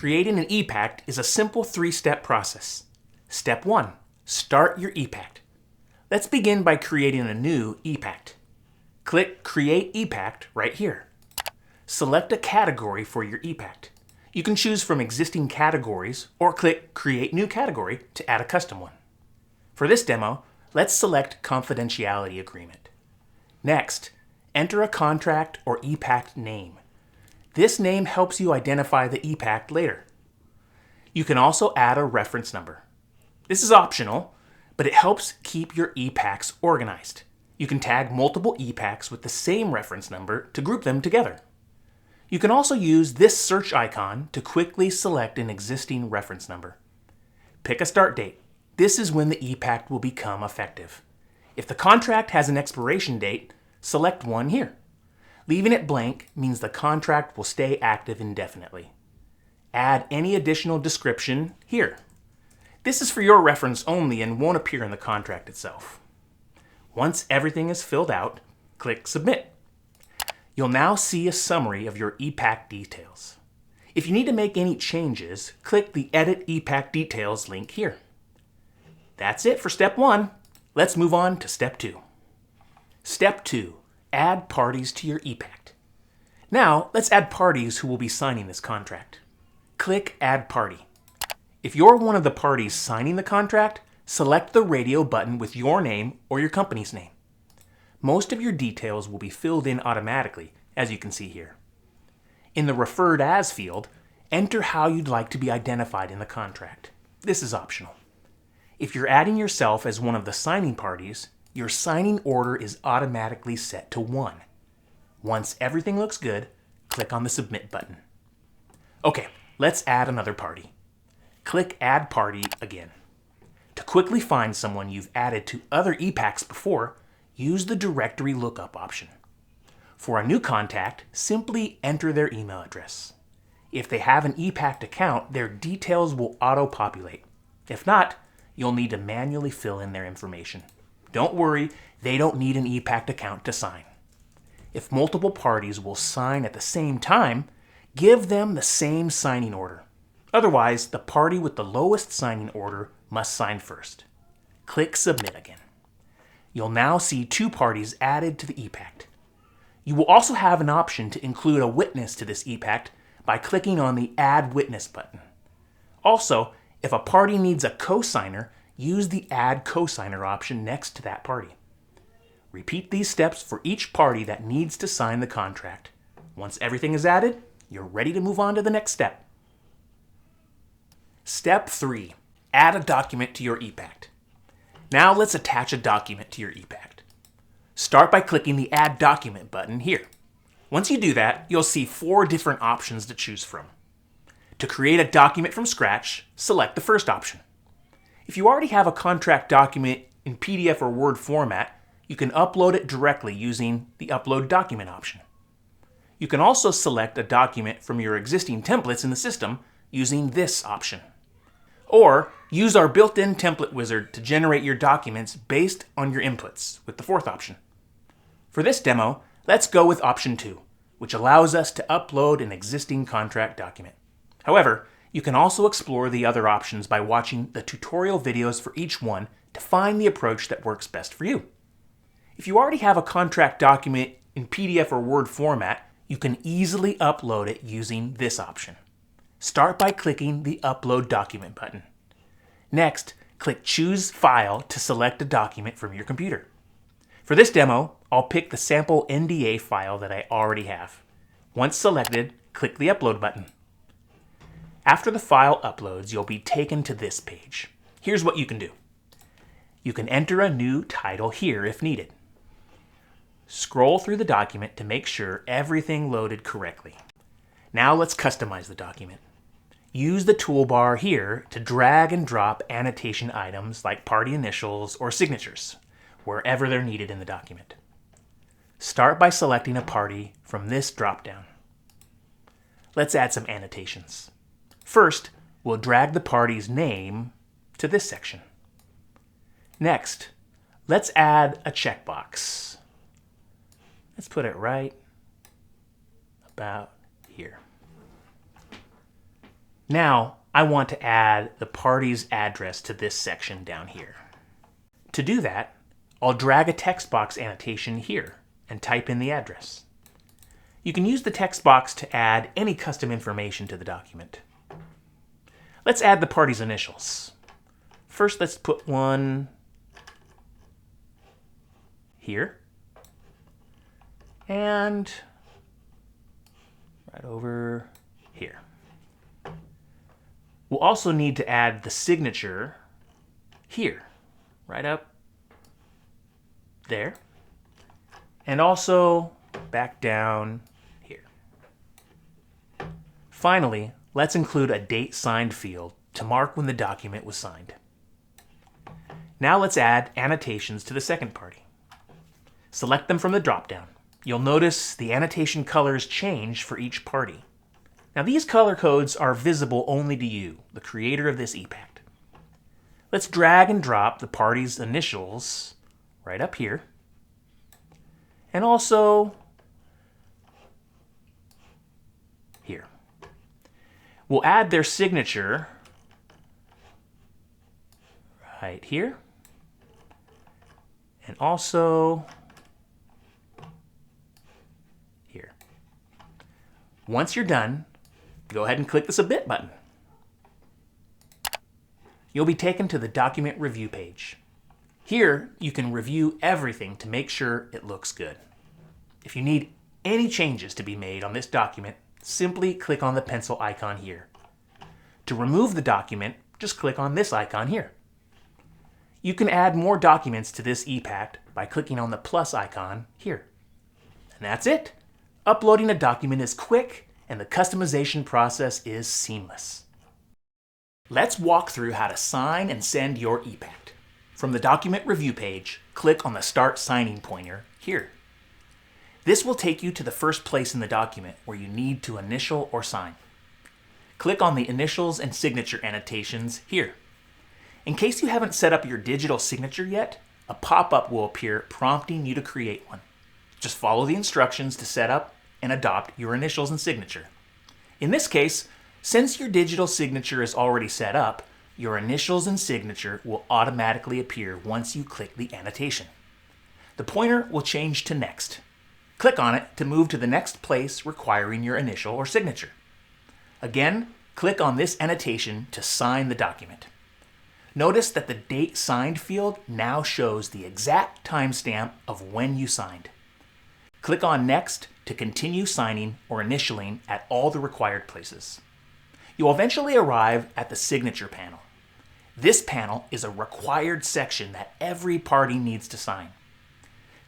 Creating an ePACT is a simple 3-step process. Step 1. Start your ePACT. Let's begin by creating a new ePACT. Click Create ePACT right here. Select a category for your ePACT. You can choose from existing categories or click Create New Category to add a custom one. For this demo, let's select Confidentiality Agreement. Next, enter a contract or ePACT name. This name helps you identify the ePACT later. You can also add a reference number. This is optional, but it helps keep your ePACTs organized. You can tag multiple ePACTs with the same reference number to group them together. You can also use this search icon to quickly select an existing reference number. Pick a start date. This is when the ePACT will become effective. If the contract has an expiration date, select one here. Leaving it blank means the contract will stay active indefinitely. Add any additional description here. This is for your reference only and won't appear in the contract itself. Once everything is filled out, click Submit. You'll now see a summary of your ePACT details. If you need to make any changes, click the Edit ePACT Details link here. That's it for Step 1. Let's move on to Step 2. Step 2. Add parties to your ePACT. Now, let's add parties who will be signing this contract. Click Add Party. If you're one of the parties signing the contract, select the radio button with your name or your company's name. Most of your details will be filled in automatically, as you can see here. In the Referred As field, enter how you'd like to be identified in the contract. This is optional. If you're adding yourself as one of the signing parties, your signing order is automatically set to 1. Once everything looks good, click on the Submit button. Okay, let's add another party. Click Add Party again. To quickly find someone you've added to other ePACTs before, use the directory lookup option. For a new contact, simply enter their email address. If they have an ePACT account, their details will auto-populate. If not, you'll need to manually fill in their information. Don't worry, they don't need an ePACT account to sign. If multiple parties will sign at the same time, give them the same signing order. Otherwise, the party with the lowest signing order must sign first. Click Submit again. You'll now see 2 parties added to the ePACT. You will also have an option to include a witness to this ePACT by clicking on the Add Witness button. Also, if a party needs a co-signer, use the Add Co-signer option next to that party. Repeat these steps for each party that needs to sign the contract. Once everything is added, you're ready to move on to the next step. Step 3. Add a document to your ePACT. Now let's attach a document to your ePACT. Start by clicking the Add Document button here. Once you do that, you'll see 4 different options to choose from. To create a document from scratch, select the first option. If you already have a contract document in PDF or Word format, you can upload it directly using the Upload Document option. You can also select a document from your existing templates in the system using this option. Or use our built-in template wizard to generate your documents based on your inputs with the 4th option. For this demo, let's go with option 2, which allows us to upload an existing contract document. However, you can also explore the other options by watching the tutorial videos for each one to find the approach that works best for you. If you already have a contract document in PDF or Word format, you can easily upload it using this option. Start by clicking the Upload Document button. Next, click Choose File to select a document from your computer. For this demo, I'll pick the sample NDA file that I already have. Once selected, click the Upload button. After the file uploads, you'll be taken to this page. Here's what you can do. You can enter a new title here if needed. Scroll through the document to make sure everything loaded correctly. Now let's customize the document. Use the toolbar here to drag and drop annotation items like party initials or signatures, wherever they're needed in the document. Start by selecting a party from this drop-down. Let's add some annotations. First, we'll drag the party's name to this section. Next, let's add a checkbox. Let's put it right about here. Now, I want to add the party's address to this section down here. To do that, I'll drag a text box annotation here and type in the address. You can use the text box to add any custom information to the document. Let's add the party's initials. First, let's put one here and right over here. We'll also need to add the signature here, right up there, and also back down here. Finally, let's include a date signed field to mark when the document was signed. Now let's add annotations to the second party. Select them from the drop-down. You'll notice the annotation colors change for each party. Now these color codes are visible only to you, the creator of this ePACT. Let's drag and drop the party's initials right up here, and also here. We'll add their signature right here, and also here. Once you're done, go ahead and click the Submit button. You'll be taken to the document review page. Here, you can review everything to make sure it looks good. If you need any changes to be made on this document, simply click on the pencil icon here. To remove the document, just click on this icon here. You can add more documents to this ePACT by clicking on the plus icon here. And that's it. Uploading a document is quick, and the customization process is seamless. Let's walk through how to sign and send your ePACT. From the document review page, click on the Start Signing pointer here. This will take you to the first place in the document where you need to initial or sign. Click on the initials and signature annotations here. In case you haven't set up your digital signature yet, a pop-up will appear prompting you to create one. Just follow the instructions to set up and adopt your initials and signature. In this case, since your digital signature is already set up, your initials and signature will automatically appear once you click the annotation. The pointer will change to Next. Click on it to move to the next place requiring your initial or signature. Again, click on this annotation to sign the document. Notice that the Date Signed field now shows the exact timestamp of when you signed. Click on Next to continue signing or initialing at all the required places. You'll eventually arrive at the Signature panel. This panel is a required section that every party needs to sign.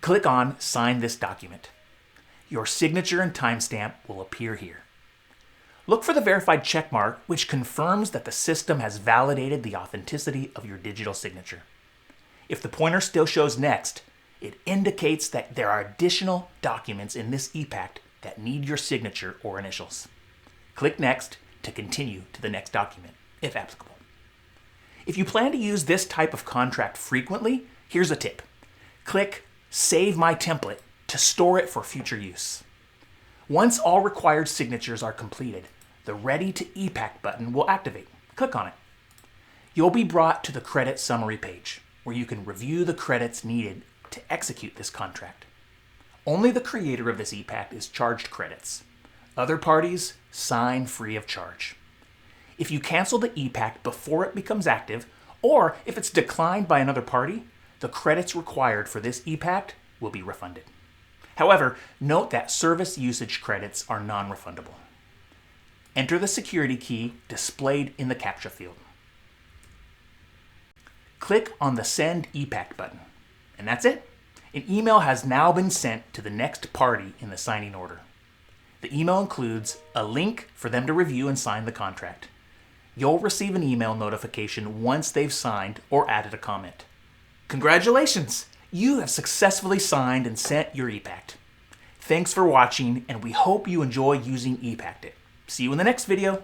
Click on Sign this document. Your signature and timestamp will appear here. Look for the verified checkmark, which confirms that the system has validated the authenticity of your digital signature. If the pointer still shows Next, it indicates that there are additional documents in this ePACT that need your signature or initials. Click Next to continue to the next document, if applicable. If you plan to use this type of contract frequently, here's a tip. Click Save My Template to store it for future use. Once all required signatures are completed, the Ready to ePACT button will activate. Click on it. You'll be brought to the credit summary page, where you can review the credits needed to execute this contract. Only the creator of this ePACT is charged credits. Other parties sign free of charge. If you cancel the ePACT before it becomes active, or if it's declined by another party, the credits required for this ePACT will be refunded. However, note that service usage credits are non-refundable. Enter the security key displayed in the CAPTCHA field. Click on the Send ePACT button, and that's it. An email has now been sent to the next party in the signing order. The email includes a link for them to review and sign the contract. You'll receive an email notification once they've signed or added a comment. Congratulations! You have successfully signed and sent your ePACT. Thanks for watching, and we hope you enjoy using ePACT. See you in the next video.